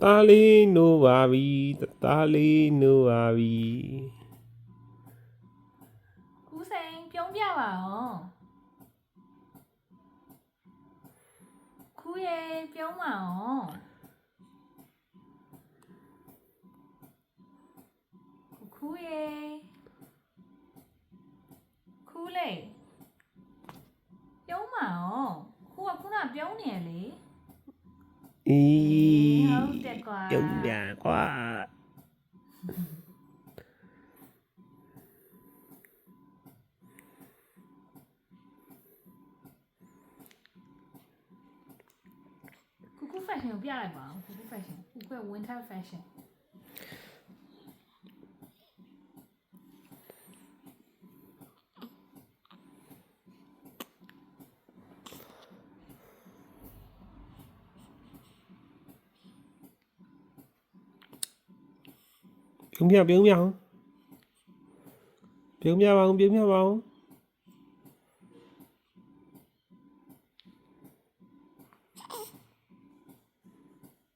တာလေးနိုးပါပြီတာလေးနိုးပါပြီ ကူးစိန်ပြုံးပြပါအောင်ခူးရေပြုံးပါအောင်ခူးရေခူးလေပြုံးပါအောင်ခူးကခုနပြုံးနေရလေ အေး ဟုတ်တယ်ကွာ ပြုံးပြန်ကွာ ကူကူ fashion ကိုပြလိုက်ပါအောင်ကူကူ fashion ကူကူ winter fashion ပြုံးပြအောင်ပြုံးပြပါအောင်